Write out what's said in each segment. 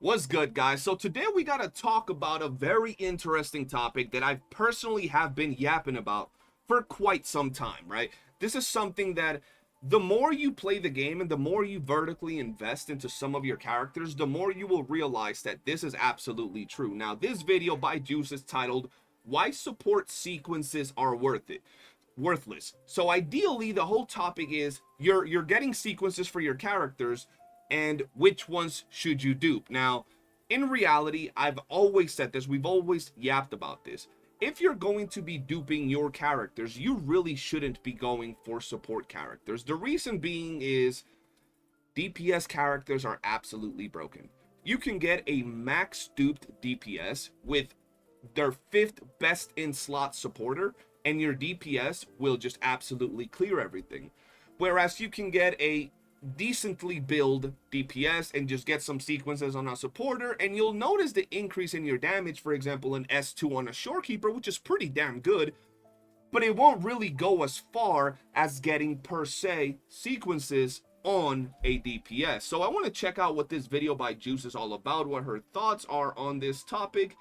What's good, guys? So today we got to talk about a very interesting topic that I personally have been yapping about for quite some time, right? This is something that the more you play the game and the more you vertically invest into some of your characters, the more you will realize that this is absolutely true. Now, this video by Juice is titled, Why Support Sequences Are Worthless. So ideally, the whole topic is you're getting sequences for your characters, and which ones should you dupe? Now, in reality, I've always said this, we've always yapped about this. If you're going to be duping your characters, you really shouldn't be going for support characters. The reason being is DPS characters are absolutely broken. You can get a max duped DPS with their 5th best in slot supporter, and your DPS will just absolutely clear everything. Whereas you can get a decently build DPS and just get some sequences on a supporter, and you'll notice the increase in your damage, for example an S2 on a Shorekeeper, which is pretty damn good, but it won't really go as far as getting per se sequences on a DPS. So I want to check out what this video by Juice is all about, what her thoughts are on this topic,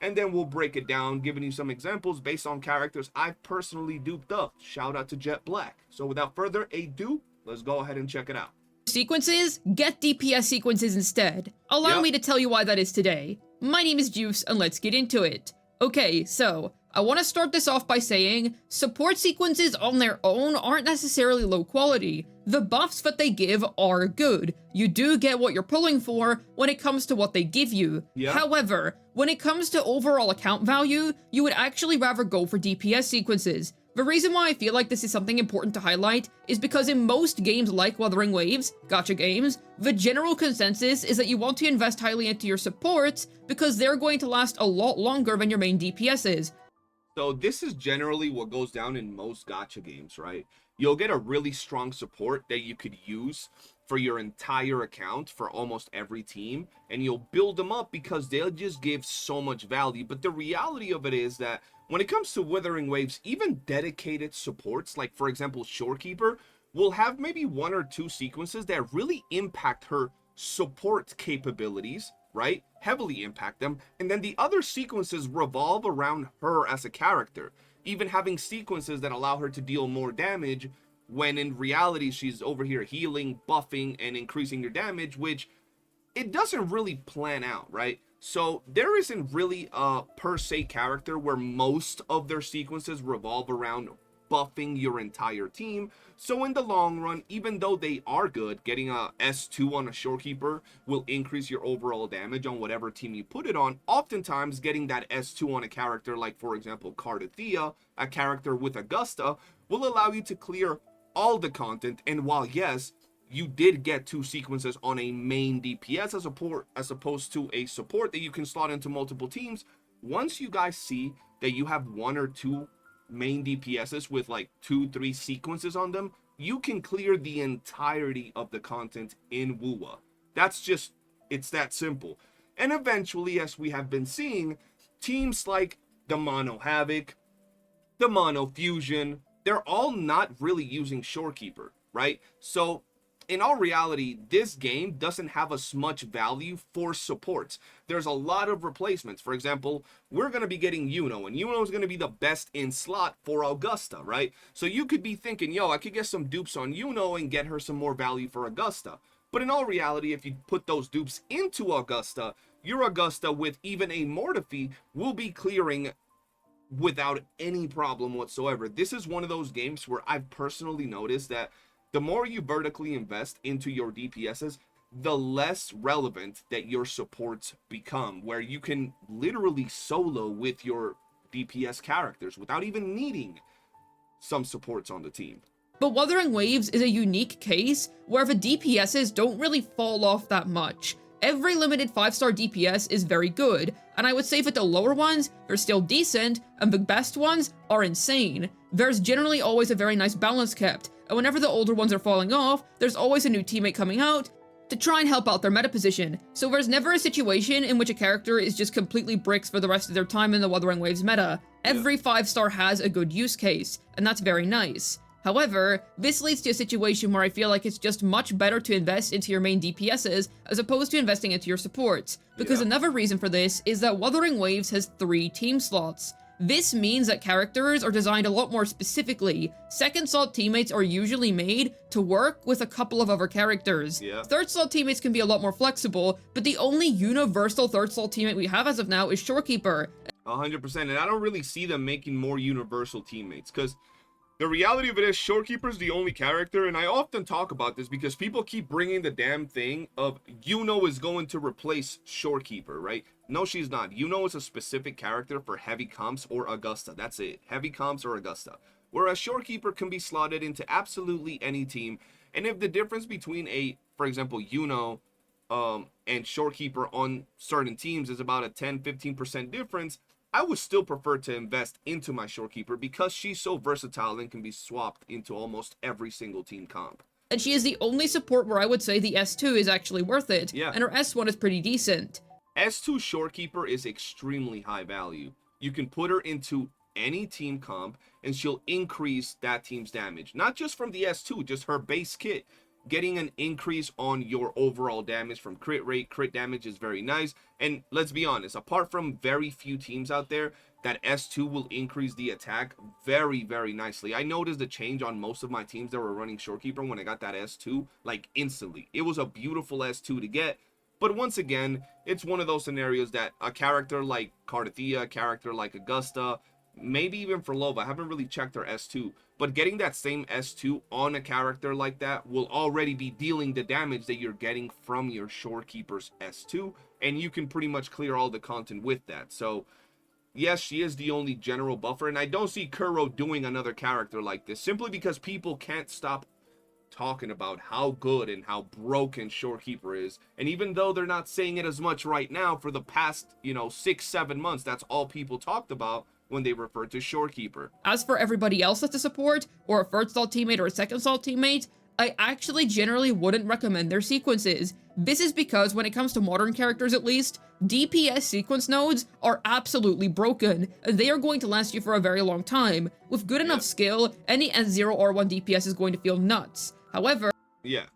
and then we'll break it down, giving you some examples based on characters I've personally duped up. Shout out to Jet Black. So without further ado, let's go ahead and check it out. Sequences? Get DPS sequences instead. Allow me to tell you why that is today. My name is Juice, and let's get into it. Okay, so, I want to start this off by saying, support sequences on their own aren't necessarily low quality. The buffs that they give are good. You do get what you're pulling for when it comes to what they give you. However, when it comes to overall account value, you would actually rather go for DPS sequences. The reason why I feel like this is something important to highlight is because in most games like Wuthering Waves, gacha games, the general consensus is that you want to invest highly into your supports because they're going to last a lot longer than your main DPSs. So this is generally what goes down in most gacha games, right? You'll get a really strong support that you could use for your entire account for almost every team, and you'll build them up because they'll just give so much value. But the reality of it is that when it comes to Wuthering Waves, even dedicated supports, like for example Shorekeeper, will have maybe 1 or 2 sequences that really impact her support capabilities, right? Heavily impact them, and then the other sequences revolve around her as a character, even having sequences that allow her to deal more damage when in reality she's over here healing, buffing, and increasing your damage, which it doesn't really plan out, right? So there isn't really a per se character where most of their sequences revolve around buffing your entire team. So in the long run, even though they are good, getting a S2 on a Shorekeeper will increase your overall damage on whatever team you put it on. Oftentimes getting that S2 on a character like for example Cardathea, a character with Augusta, will allow you to clear all the content. And while yes, you did get 2 sequences on a main DPS as opposed to a support that you can slot into multiple teams, once you guys see that you have 1 or 2 main DPSs with like 2-3 sequences on them, you can clear the entirety of the content in WUWA. It's that simple. And eventually, as we have been seeing, teams like the Mono Havoc, the Mono Fusion, they're all not really using Shorekeeper, right? So in all reality, this game doesn't have as much value for supports. There's a lot of replacements. For example, we're going to be getting Yuno, and Yuno is going to be the best in slot for Augusta, right? So you could be thinking, yo, I could get some dupes on Yuno and get her some more value for Augusta. But in all reality, if you put those dupes into Augusta, your Augusta with even a Mortifi will be clearing without any problem whatsoever. This is one of those games where I've personally noticed that the more you vertically invest into your DPSs, the less relevant that your supports become, where you can literally solo with your DPS characters without even needing some supports on the team. But Wuthering Waves is a unique case where the DPSs don't really fall off that much. Every limited 5-star DPS is very good, and I would say that the lower ones, they're still decent, and the best ones are insane. There's generally always a very nice balance kept, and whenever the older ones are falling off, there's always a new teammate coming out to try and help out their meta position. So there's never a situation in which a character is just completely bricks for the rest of their time in the Wuthering Waves meta. Every 5-star has a good use case, and that's very nice. However, this leads to a situation where I feel like it's just much better to invest into your main DPSs as opposed to investing into your supports, because another reason for this is that Wuthering Waves has 3 team slots. This means that characters are designed a lot more specifically. Second slot teammates are usually made to work with a couple of other characters. Third slot teammates can be a lot more flexible, but the only universal third slot teammate we have as of now is Shorekeeper. 100%, and I don't really see them making more universal teammates, because the reality of it is Shorekeeper is the only character, and I often talk about this because people keep bringing the damn thing of Yuno is going to replace Shorekeeper, right? No, she's not. Yuno is a specific character for heavy comps or Augusta. That's it. Heavy comps or Augusta. Whereas Shorekeeper can be slotted into absolutely any team, and if the difference between for example, Yuno and Shorekeeper on certain teams is about a 10-15% difference, I would still prefer to invest into my Shorekeeper because she's so versatile and can be swapped into almost every single team comp. And she is the only support where I would say the S2 is actually worth it, Yeah. and her S1 is pretty decent. S2 Shorekeeper is extremely high value. You can put her into any team comp and she'll increase that team's damage. Not just from the S2, just her base kit. Getting an increase on your overall damage from crit rate, crit damage is very nice. And let's be honest, apart from very few teams out there, that S2 will increase the attack very, very nicely. I noticed a change on most of my teams that were running Shorekeeper when I got that S2, like instantly. It was a beautiful S2 to get. But once again, it's one of those scenarios that a character like Cardathea, a character like Augusta, maybe even for Lova, I haven't really checked her S2, but getting that same S2 on a character like that will already be dealing the damage that you're getting from your Shorekeeper's S2, and you can pretty much clear all the content with that. So yes, she is the only general buffer, and I don't see Kuro doing another character like this, simply because people can't stop talking about how good and how broken Shorekeeper is. And even though they're not saying it as much right now, for the past 6-7 months, that's all people talked about when they referred to Shorekeeper. As for everybody else that's a support, or a first slot teammate or a second slot teammate, I actually generally wouldn't recommend their sequences. This is because when it comes to modern characters at least, DPS sequence nodes are absolutely broken. They are going to last you for a very long time. With good enough skill, any S0 or 1 DPS is going to feel nuts. However, yeah,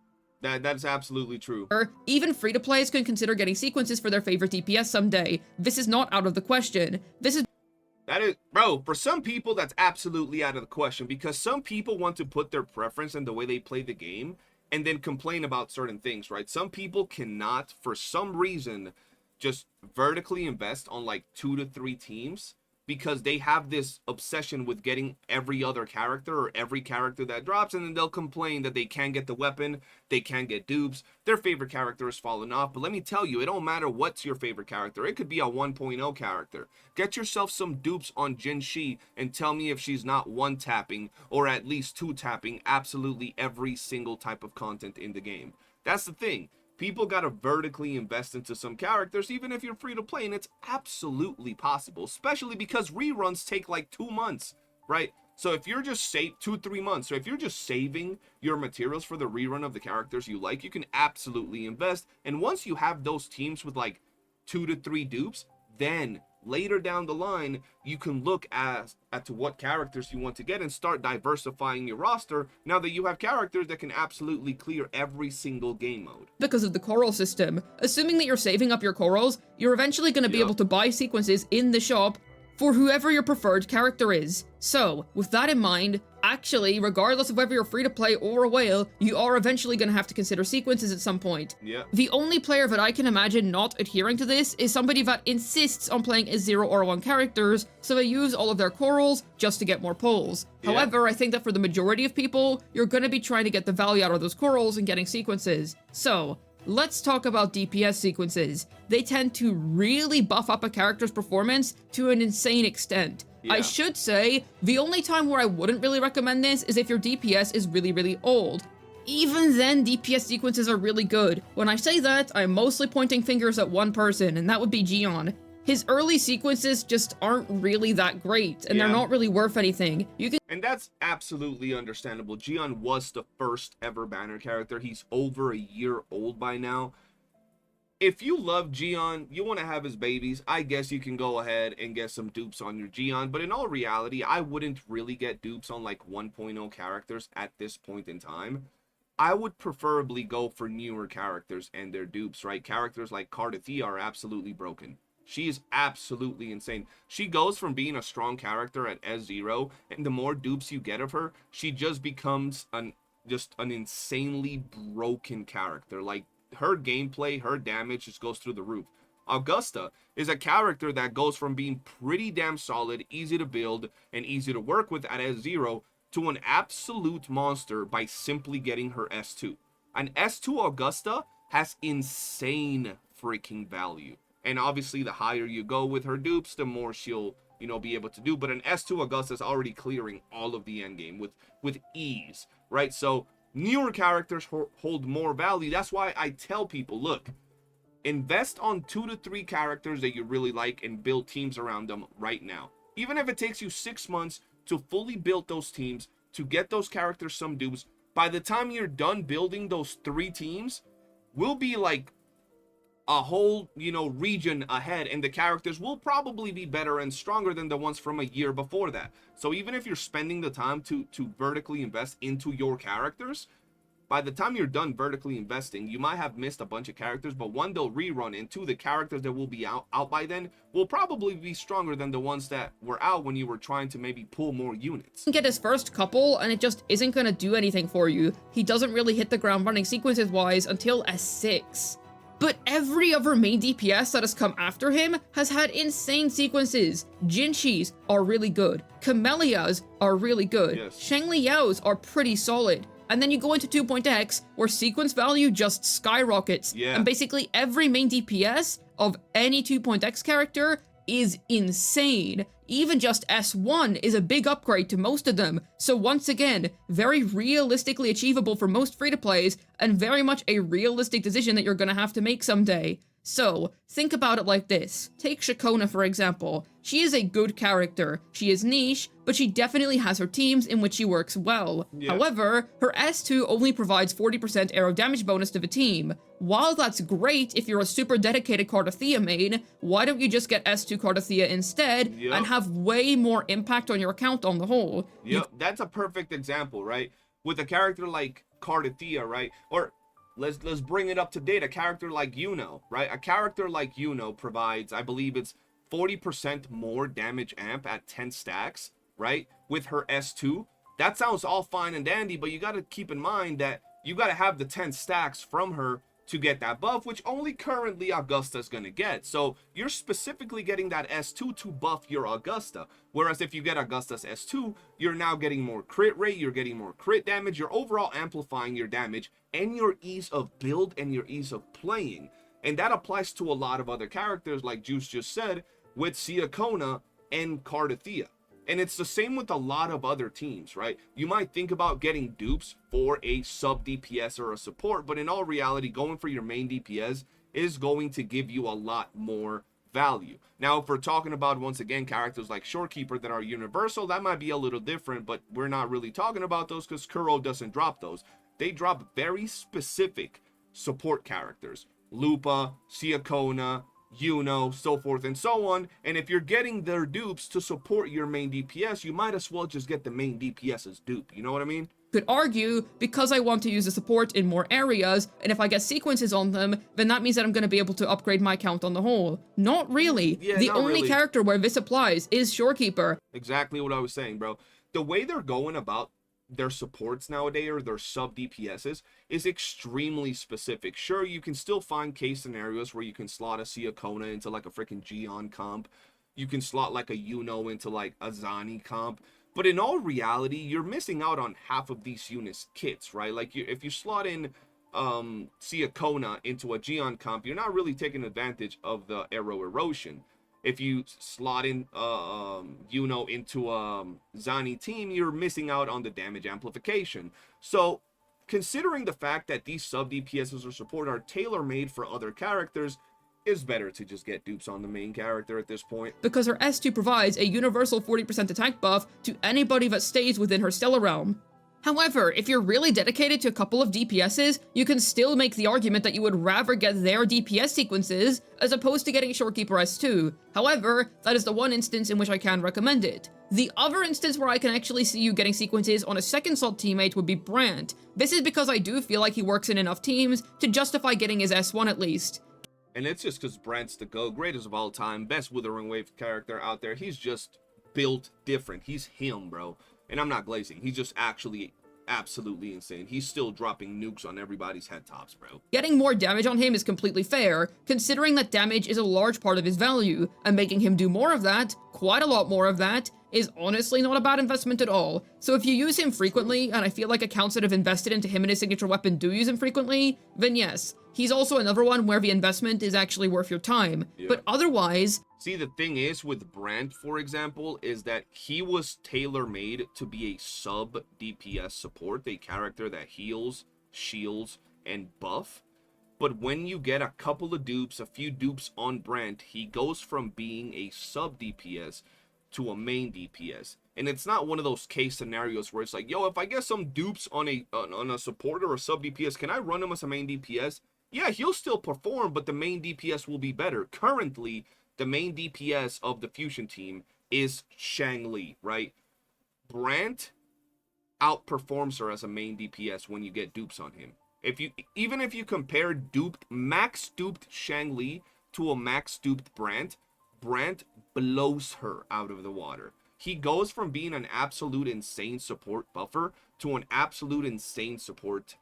that's absolutely true. Even free-to-plays can consider getting sequences for their favorite DPS someday. This is not out of the question. That is, bro, for some people, that's absolutely out of the question, because some people want to put their preference in the way they play the game and then complain about certain things, right? Some people cannot, for some reason, just vertically invest on like 2 to 3 teams because they have this obsession with getting every other character or every character that drops, and then they'll complain that they can't get the weapon, they can't get dupes, their favorite character has fallen off. But let me tell you, it don't matter what's your favorite character. It could be a 1.0 character. Get yourself some dupes on Jin Shi and tell me if she's not 1-tapping or at least 2-tapping absolutely every single type of content in the game. That's the thing. People gotta vertically invest into some characters, even if you're free to play, and it's absolutely possible, especially because reruns take like 2 months, right? So if you're just 2-3 months, so if you're just saving your materials for the rerun of the characters you like, you can absolutely invest. And once you have those teams with like 2 to 3 dupes, then later down the line, you can look at to what characters you want to get and start diversifying your roster now that you have characters that can absolutely clear every single game mode. Because of the coral system. Assuming that you're saving up your corals, you're eventually going to be able to buy sequences in the shop for whoever your preferred character is. So, with that in mind, actually, regardless of whether you're free to play or a whale, you are eventually going to have to consider sequences at some point. Yeah. The only player that I can imagine not adhering to this is somebody that insists on playing as 0 or 1 characters, so they use all of their corals just to get more pulls. Yeah. However, I think that for the majority of people, you're going to be trying to get the value out of those corals and getting sequences. So, let's talk about DPS sequences. They tend to really buff up a character's performance to an insane extent. Yeah. I should say, the only time where I wouldn't really recommend this is if your DPS is really, really old. Even then, DPS sequences are really good. When I say that, I'm mostly pointing fingers at one person, and that would be Gion. His early sequences just aren't really that great, and they're not really worth anything. And that's absolutely understandable. Gion was the first ever banner character. He's over a year old by now. if you love Gion, you want to have his babies, I guess you can go ahead and get some dupes on your Gion. But in all reality, I wouldn't really get dupes on like 1.0 characters at this point in time. I would preferably go for newer characters and their dupes, right? Characters like Cardathia are absolutely broken. She is absolutely insane. She goes from being a strong character at S0, and the more dupes you get of her, she just becomes just an insanely broken character. Like, her gameplay, her damage just goes through the roof. Augusta is a character that goes from being pretty damn solid, easy to build, and easy to work with at S0 to an absolute monster by simply getting her S2. An S2 Augusta has insane freaking value. And obviously, the higher you go with her dupes, the more she'll, be able to do. But an S2 Augusta is already clearing all of the endgame with ease, right? So newer characters hold more value. That's why I tell people, look, invest on 2 to 3 characters that you really like and build teams around them right now. Even if it takes you 6 months to fully build those teams, to get those characters some dupes, by the time you're done building those 3 teams, we'll be like a whole, region ahead, and the characters will probably be better and stronger than the ones from a year before that. So even if you're spending the time to vertically invest into your characters, by the time you're done vertically investing, you might have missed a bunch of characters, but one, they'll rerun, and two, the characters that will be out by then will probably be stronger than the ones that were out when you were trying to maybe pull more units. Get his first couple, and it just isn't gonna do anything for you. He doesn't really hit the ground running sequences-wise until S6. But every other main DPS that has come after him has had insane sequences. Jinxi's are really good. Camellias are really good. Yes. Shangli Yao's are pretty solid. And then you go into 2.x, where sequence value just skyrockets. Yeah. And basically every main DPS of any 2.x character is insane. Even just S1 is a big upgrade to most of them. So once again, very realistically achievable for most free-to-plays, and very much a realistic decision that you're gonna have to make someday. So, think about it like this. Take Shakona for example. She is a good character. She is niche, but she definitely has her teams in which she works well. Yeah. However, her S2 only provides 40% arrow damage bonus to the team. While that's great if you're a super dedicated Cardathia main, why don't you just get S2 Cardathia instead and have way more impact on your account on the whole? Yep, that's a perfect example, right? With a character like Cardathia, right? Or let's bring it up to date. A character like Yuno, right? A character like Yuno provides, I believe it's 40% more damage amp at 10 stacks, right? With her S2. That sounds all fine and dandy, but you got to keep in mind that you got to have the 10 stacks from her to get that buff, which only currently Augusta's gonna get. So you're specifically getting that S2 to buff your Augusta. Whereas if you get Augusta's S2, you're now getting more crit rate, you're getting more crit damage, you're overall amplifying your damage and your ease of build and your ease of playing. And that applies to a lot of other characters, like Juice just said, with Siakona and Cardathia. And it's the same with a lot of other teams, right? You might think about getting dupes for a sub DPS or a support, but in all reality, going for your main DPS is going to give you a lot more value. Now, if we're talking about, once again, characters like Shorekeeper that are universal, that might be a little different, but we're not really talking about those because Kuro doesn't drop those. They drop very specific support characters. Lupa, Siakona, so forth and so on. And if you're getting their dupes to support your main DPS, you might as well just get the main DPS's dupe. You know what I mean? Could argue, because I want to use the support in more areas, and if I get sequences on them, then that means that I'm going to be able to upgrade my count on the whole. Not really. Yeah, the not only really. character where this applies is Shorekeeper. Exactly what I was saying, bro. The way they're going about their supports nowadays, or their sub DPSs, is extremely specific. Sure, you can still find case scenarios where you can slot a Siakona into like a freaking Gion comp. You can slot like a Yuno into like a Zani comp. But in all reality, you're missing out on half of these units' kits, right? Like, if you slot in Siakona into a Gion comp, you're not really taking advantage of the arrow erosion. If you slot in Yuno into a Zani team, you're missing out on the damage amplification. So, considering the fact that these sub DPSs or support are tailor-made for other characters, it's better to just get dupes on the main character at this point. Because her S2 provides a universal 40% attack buff to anybody that stays within her stellar realm. However, if you're really dedicated to a couple of DPSs, you can still make the argument that you would rather get their DPS sequences as opposed to getting Shorekeeper S2. However, that is the one instance in which I can recommend it. The other instance where I can actually see you getting sequences on a second slot teammate would be Brandt. This is because I do feel like he works in enough teams to justify getting his S1 at least. And it's just because Brandt's the GOAT, greatest of all time, best Withering Wave character out there. He's just built different. He's him, bro. And I'm not glazing. He's just actually absolutely insane. He's still dropping nukes on everybody's head tops, bro. Getting more damage on him is completely fair, considering that damage is a large part of his value, and making him do more of that, quite a lot more of that, is honestly not a bad investment at all. So if you use him frequently, and I feel like accounts that have invested into him and his signature weapon do use him frequently, then yes, he's also another one where the investment is actually worth your time. Yeah. But otherwise... See, the thing is with Brandt, for example, is that he was tailor-made to be a sub-DPS support, a character that heals, shields, and buff. But when you get a couple of dupes, a few dupes on Brandt, he goes from being a sub-DPS to a main DPS. And it's not one of those case scenarios where it's like, yo, if I get some dupes on a support or a sub-DPS, can I run him as a main DPS? Yeah, he'll still perform, but the main DPS will be better. Currently, the main DPS of the Fusion team is Shang-Li, right? Brandt outperforms her as a main DPS when you get dupes on him. Even if you compare max duped Shang-Li to a max duped Brandt blows her out of the water. He goes from being an absolute insane support buffer to an absolute insane support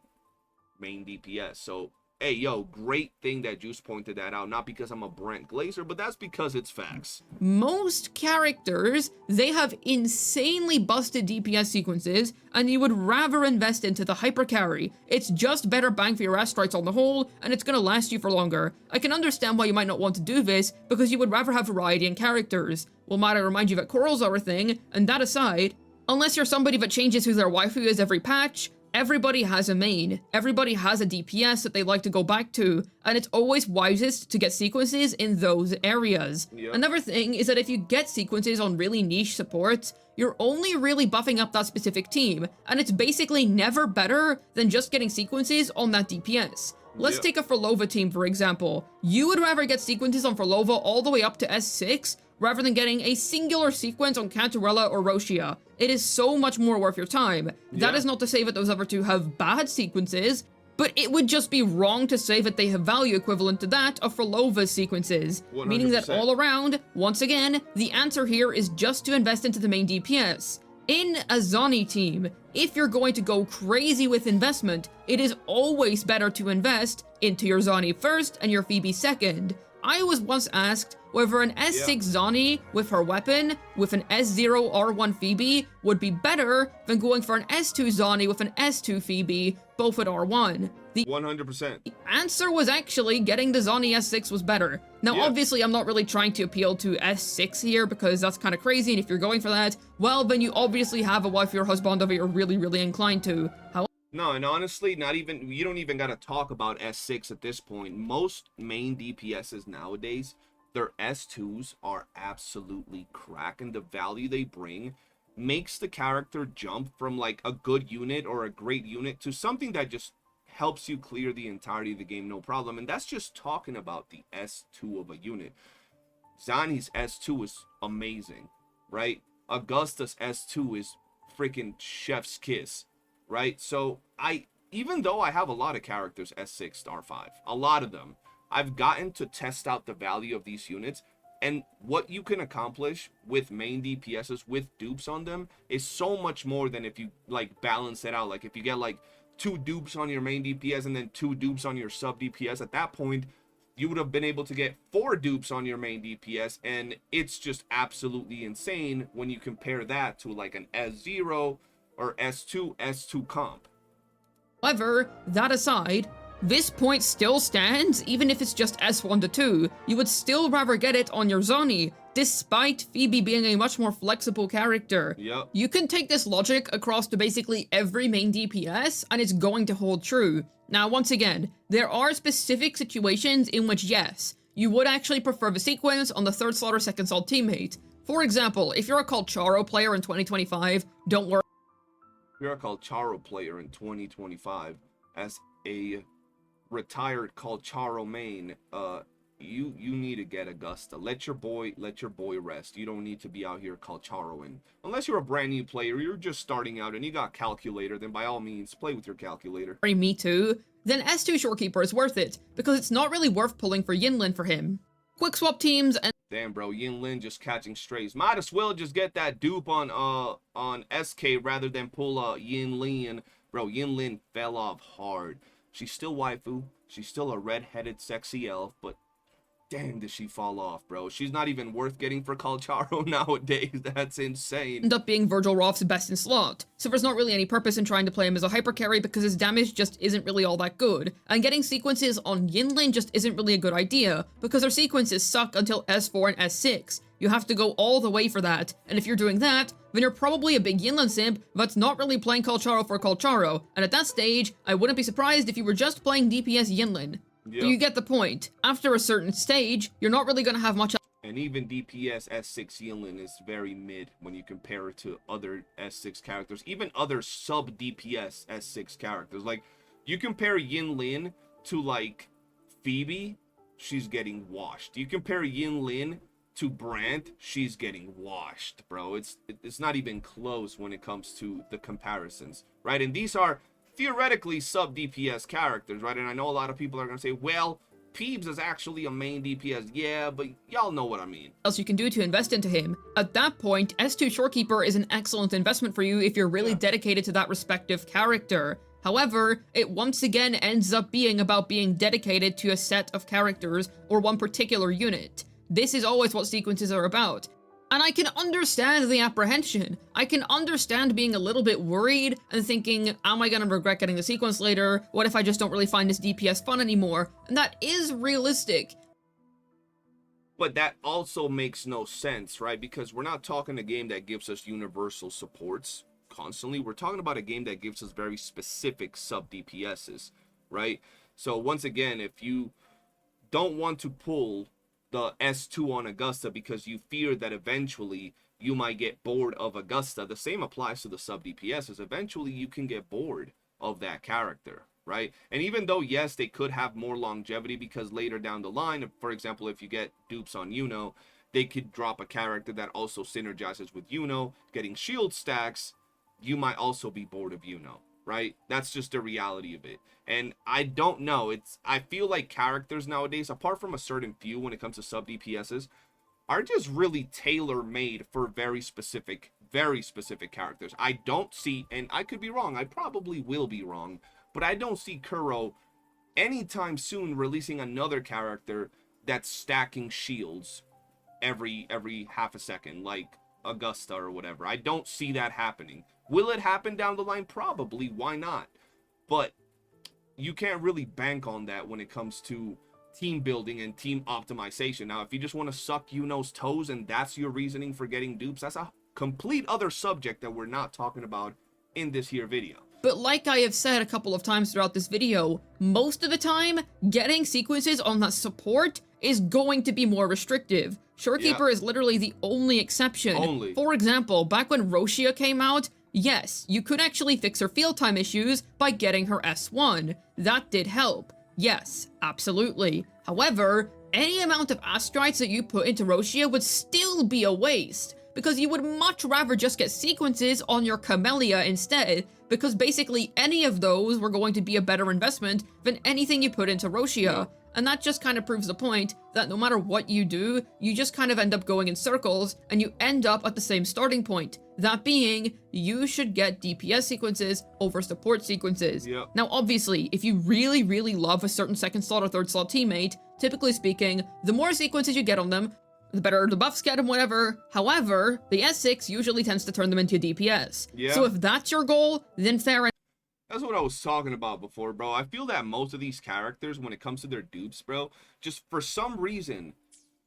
main DPS. So, hey, yo, great thing that Juice pointed that out. Not because I'm a Brandt glazer, but that's because it's facts. Most characters, they have insanely busted DPS sequences, and you would rather invest into the hyper carry. It's just better bang for your ass strikes on the whole, and it's gonna last you for longer. I can understand why you might not want to do this, because you would rather have variety in characters. Well, might I remind you that corals are a thing, and that aside, unless you're somebody that changes who their waifu is every patch, everybody has a main. Everybody has a DPS that they like to go back to, and it's always wisest to get sequences in those areas. Yep. Another thing is that if you get sequences on really niche supports, you're only really buffing up that specific team, and it's basically never better than just getting sequences on that DPS. Let's take a Forlova team, for example. You would rather get sequences on Forlova all the way up to S6, rather than getting a singular sequence on Cantarella or Roshia. It is so much more worth your time. That is not to say that those other two have bad sequences, but it would just be wrong to say that they have value equivalent to that of Forlova's sequences. 100%. Meaning that all around, once again, the answer here is just to invest into the main DPS. In a Zani team, if you're going to go crazy with investment, it is always better to invest into your Zani first and your Phoebe second. I was once asked whether an S6 Zani with her weapon with an S0 R1 Phoebe would be better than going for an S2 Zani with an S2 Phoebe, both at R1. The 100%. answer was actually getting the Zani S6 was better. Now, obviously, I'm not really trying to appeal to S6 here because that's kind of crazy, and if you're going for that, well, then you obviously have a wife or husband that you're really, really inclined to. No, and honestly, you don't even gotta talk about S6 at this point. Most main DPSs nowadays, their S2s are absolutely crack, and the value they bring makes the character jump from like a good unit or a great unit to something that just helps you clear the entirety of the game, no problem. And that's just talking about the S2 of a unit. Zani's S2 is amazing, right? Augusta's S2 is freaking chef's kiss, right? So even though I have a lot of characters S6 star 5, a lot of them, I've gotten to test out the value of these units, and what you can accomplish with main DPSs with dupes on them is so much more than if you like balance it out. Like if you get like 2 dupes on your main DPS and then 2 dupes on your sub DPS, at that point you would have been able to get 4 dupes on your main DPS, and it's just absolutely insane when you compare that to like an S0 or S2 comp. However, that aside, this point still stands even if it's just S1 to 2. You would still rather get it on your Zani, despite Phoebe being a much more flexible character. Yep. You can take this logic across to basically every main DPS, and it's going to hold true. Now, once again, there are specific situations in which, yes, you would actually prefer the sequence on the 3rd slot or 2nd slot teammate. For example, if you're a Cult Charo player in 2025, don't worry. you're a Calcharo player in 2025 as a retired Calcharo main, you need to get Augusta. Let your boy rest. You don't need to be out here Calcharoing. Unless you're a brand new player, you're just starting out and you got calculator, then by all means play with your calculator. Me too, then S2 Shorekeeper is worth it, because it's not really worth pulling for Yinlin for him. Quick swap teams and damn, bro, Yinlin just catching strays. Might as well just get that dupe on SK rather than pull Yinlin. Bro, Yinlin fell off hard. She's still waifu. She's still a red-headed sexy elf, but damn, did she fall off, bro. She's not even worth getting for Calcharo nowadays. That's insane. End up being Virgil Roth's best in slot, so there's not really any purpose in trying to play him as a hyper carry because his damage just isn't really all that good, and getting sequences on Yinlin just isn't really a good idea, because her sequences suck until S4 and S6. You have to go all the way for that, and if you're doing that, then you're probably a big Yinlin simp that's not really playing Calcharo for Calcharo, and at that stage, I wouldn't be surprised if you were just playing DPS Yinlin. Yep. Do you get the point? After a certain stage, you're not really gonna have much. And even DPS S6 Yinlin is very mid when you compare it to other S6 characters, even other sub DPS S6 characters. Like, you compare Yinlin to like Phoebe, she's getting washed. You compare Yinlin to Brandt, she's getting washed, bro. It's not even close when it comes to the comparisons, right? And these are theoretically sub DPS characters, right? And I know a lot of people are gonna say, well, Peebs is actually a main DPS. Yeah, but y'all know what I mean. Else you can do to invest into him. At that point, S2 Shorekeeper is an excellent investment for you if you're really dedicated to that respective character. However, it once again ends up being about being dedicated to a set of characters or one particular unit. This is always what sequences are about. And I can understand the apprehension. I can understand being a little bit worried and thinking, am I gonna regret getting the sequence later? What if I just don't really find this DPS fun anymore? And that is realistic. But that also makes no sense, right? Because we're not talking a game that gives us universal supports constantly. We're talking about a game that gives us very specific sub DPSs, right? So once again, if you don't want to pull the S2 on Augusta because you fear that eventually you might get bored of Augusta, the same applies to the sub DPSs. Eventually you can get bored of that character, right? And even though, yes, they could have more longevity because later down the line, for example, if you get dupes on Yuno, they could drop a character that also synergizes with Yuno, getting shield stacks. You might also be bored of Yuno, right? That's just the reality of it. And I don't know, I feel like characters nowadays, apart from a certain few when it comes to sub DPSs, are just really tailor-made for very specific characters. I don't see, and I could be wrong, I probably will be wrong, but I don't see Kuro anytime soon releasing another character that's stacking shields every half a second, like Augusta or whatever. I don't see that happening. Will it happen down the line? Probably. Why not? But you can't really bank on that when it comes to team building and team optimization. Now, if you just want to suck Yuno's toes and that's your reasoning for getting dupes, that's a complete other subject that we're not talking about in this here video. But like I have said a couple of times throughout this video, most of the time, getting sequences on that support is going to be more restrictive. Shorekeeper is literally the only exception. For example, back when Roshia came out, yes, you could actually fix her field time issues by getting her S1. That did help. Yes, absolutely. However, any amount of Astrites that you put into Roshia would still be a waste, because you would much rather just get sequences on your Camellia instead, because basically any of those were going to be a better investment than anything you put into Roshia. And that just kind of proves the point that no matter what you do, you just kind of end up going in circles and you end up at the same starting point. That being, you should get DPS sequences over support sequences. Now, obviously, if you really, really love a certain second slot or third slot teammate, typically speaking, the more sequences you get on them, the better the buffs get and whatever. However, the S6 usually tends to turn them into DPS. So if that's your goal, then fair enough. That's what I was talking about before, bro. I feel that most of these characters, when it comes to their dupes, bro, just for some reason,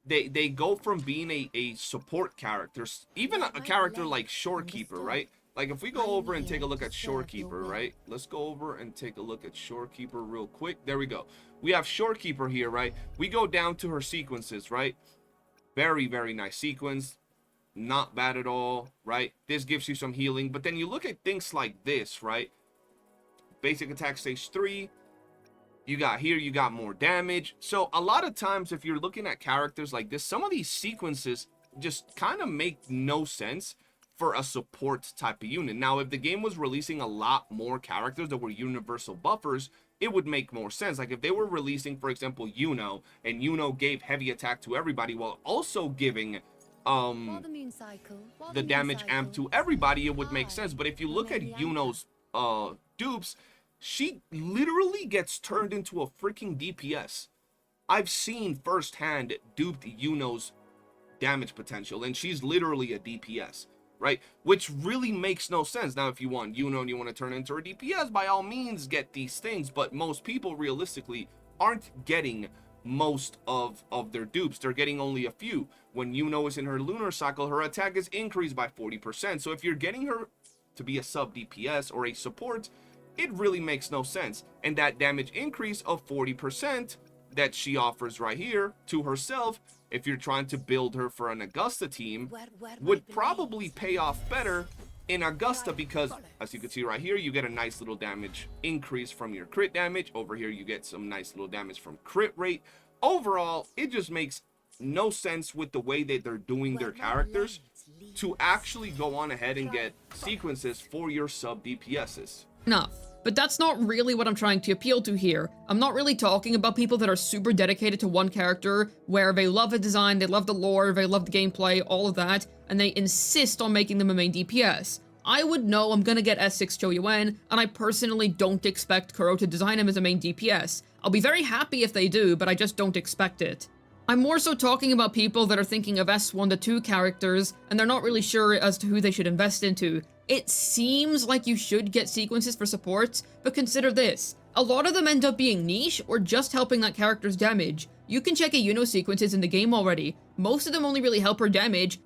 they go from being a support character, even a character like Shorekeeper, right? Like, if we go over and take a look at Shorekeeper, right? Let's go over and take a look at Shorekeeper real quick. There we go. We have Shorekeeper here, right? We go down to her sequences, right? Very, very nice sequence. not bad at all, right? This gives you some healing, but then you look at things like this, right? Basic attack stage 3, you got more damage. So a lot of times if you're looking at characters like this, some of these sequences just kind of make no sense for a support type of unit. Now, if the game was releasing a lot more characters that were universal buffers, it would make more sense. Like if they were releasing, for example, Yuno, and Yuno gave heavy attack to everybody while also giving the damage amp to everybody, it would make sense. But if you look at Yuno's dupes, she literally gets turned into a freaking DPS. I've seen firsthand duped Yuno's damage potential, and she's literally a DPS, right? Which really makes no sense. Now, if you want Yuno and you want to turn into a DPS, by all means get these things, but most people realistically aren't getting most of their dupes. They're getting only a few. When Yuno is in her lunar cycle, her attack is increased by 40%. So if you're getting her to be a sub DPS or a support, it really makes no sense. And that damage increase of 40% that she offers right here to herself, if you're trying to build her for an Augusta team, would probably pay off better in Augusta, because as you can see right here, you get a nice little damage increase from your crit damage. Over here, you get some nice little damage from crit rate. Overall, it just makes no sense with the way that they're doing their characters to actually go on ahead and get sequences for your sub DPSs. Enough. But that's not really what I'm trying to appeal to here. I'm not really talking about people that are super dedicated to one character, where they love the design, they love the lore, they love the gameplay, all of that, and they insist on making them a main DPS. I would know I'm gonna get S6 Choyuan, and I personally don't expect Kuro to design him as a main DPS. I'll be very happy if they do, but I just don't expect it. I'm more so talking about people that are thinking of S1 to 2 characters, and they're not really sure as to who they should invest into. It seems like you should get sequences for supports, but consider this. A lot of them end up being niche or just helping that character's damage. You can check a Yuno sequences in the game already. Most of them only really help her damage.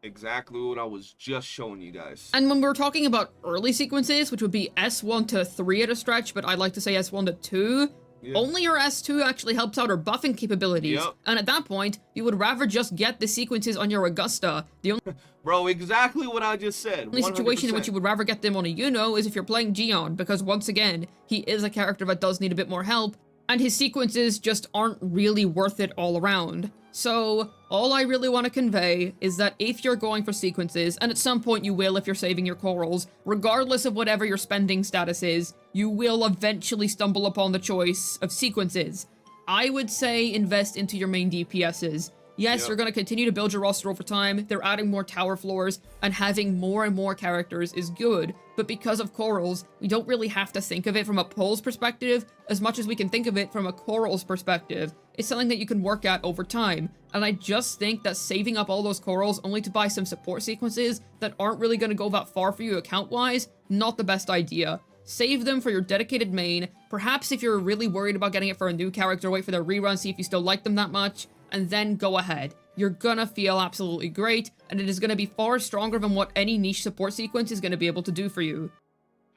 Exactly what I was just showing you guys. And when we're talking about early sequences, which would be S1 to 3 at a stretch, but I'd like to say S1 to 2, only her S2 actually helps out her buffing capabilities. And at that point, you would rather just get the sequences on your Augusta. The only Bro, exactly what I just said. 100%. Situation in which you would rather get them on a Yuno is if you're playing Gion, because once again, he is a character that does need a bit more help, and his sequences just aren't really worth it all around. So, all I really want to convey is that if you're going for sequences, and at some point you will if you're saving your corals, regardless of whatever your spending status is, you will eventually stumble upon the choice of sequences. I would say invest into your main DPSs. Yes, you're going to continue to build your roster over time, they're adding more tower floors, and having more and more characters is good, but because of corals, we don't really have to think of it from a polls perspective as much as we can think of it from a corals perspective. It's something that you can work at over time, and I just think that saving up all those corals only to buy some support sequences that aren't really going to go that far for you account-wise, not the best idea. Save them for your dedicated main. Perhaps if you're really worried about getting it for a new character, wait for their rerun, see if you still like them that much, and then go ahead. You're gonna feel absolutely great, and it is gonna be far stronger than what any niche support sequence is gonna be able to do for you.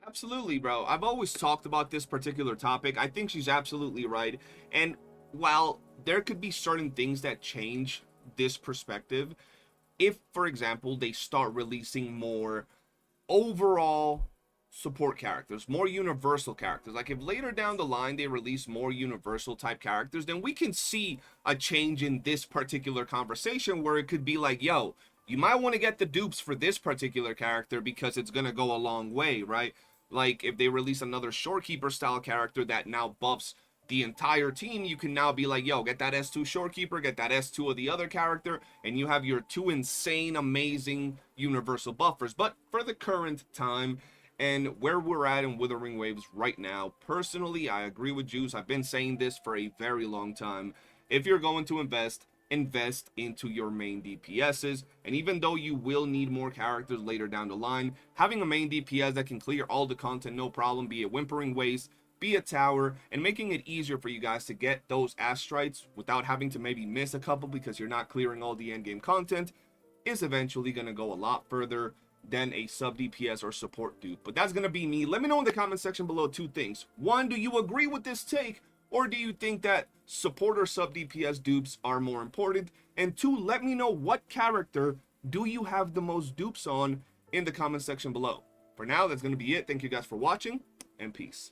Absolutely, bro. I've always talked about this particular topic. I think she's absolutely right. And while there could be certain things that change this perspective, if, for example, they start releasing more overall support characters, more universal characters, like if later down the line they release more universal type characters, then we can see a change in this particular conversation where it could be like, yo, you might want to get the dupes for this particular character because it's gonna go a long way, right? Like if they release another Shorekeeper style character that now buffs the entire team, you can now be like, yo, get that S2 Shorekeeper, get that S2 of the other character, and you have your 2 insane, amazing universal buffers. But for the current time, and where we're at in Withering Waves right now, personally, I agree with Juice. I've been saying this for a very long time. If you're going to invest into your main DPSs. And even though you will need more characters later down the line, having a main DPS that can clear all the content, no problem, be it Whimpering Waste, be a tower, and making it easier for you guys to get those Astrites without having to maybe miss a couple because you're not clearing all the endgame content, is eventually going to go a lot further than a sub DPS or support dupe. But that's gonna be me. Let me know in the comment section below 2 things. 1, do you agree with this take, or do you think that support or sub DPS dupes are more important? And 2, let me know what character do you have the most dupes on in the comment section below. For now, that's going to be it. Thank you guys for watching, and peace.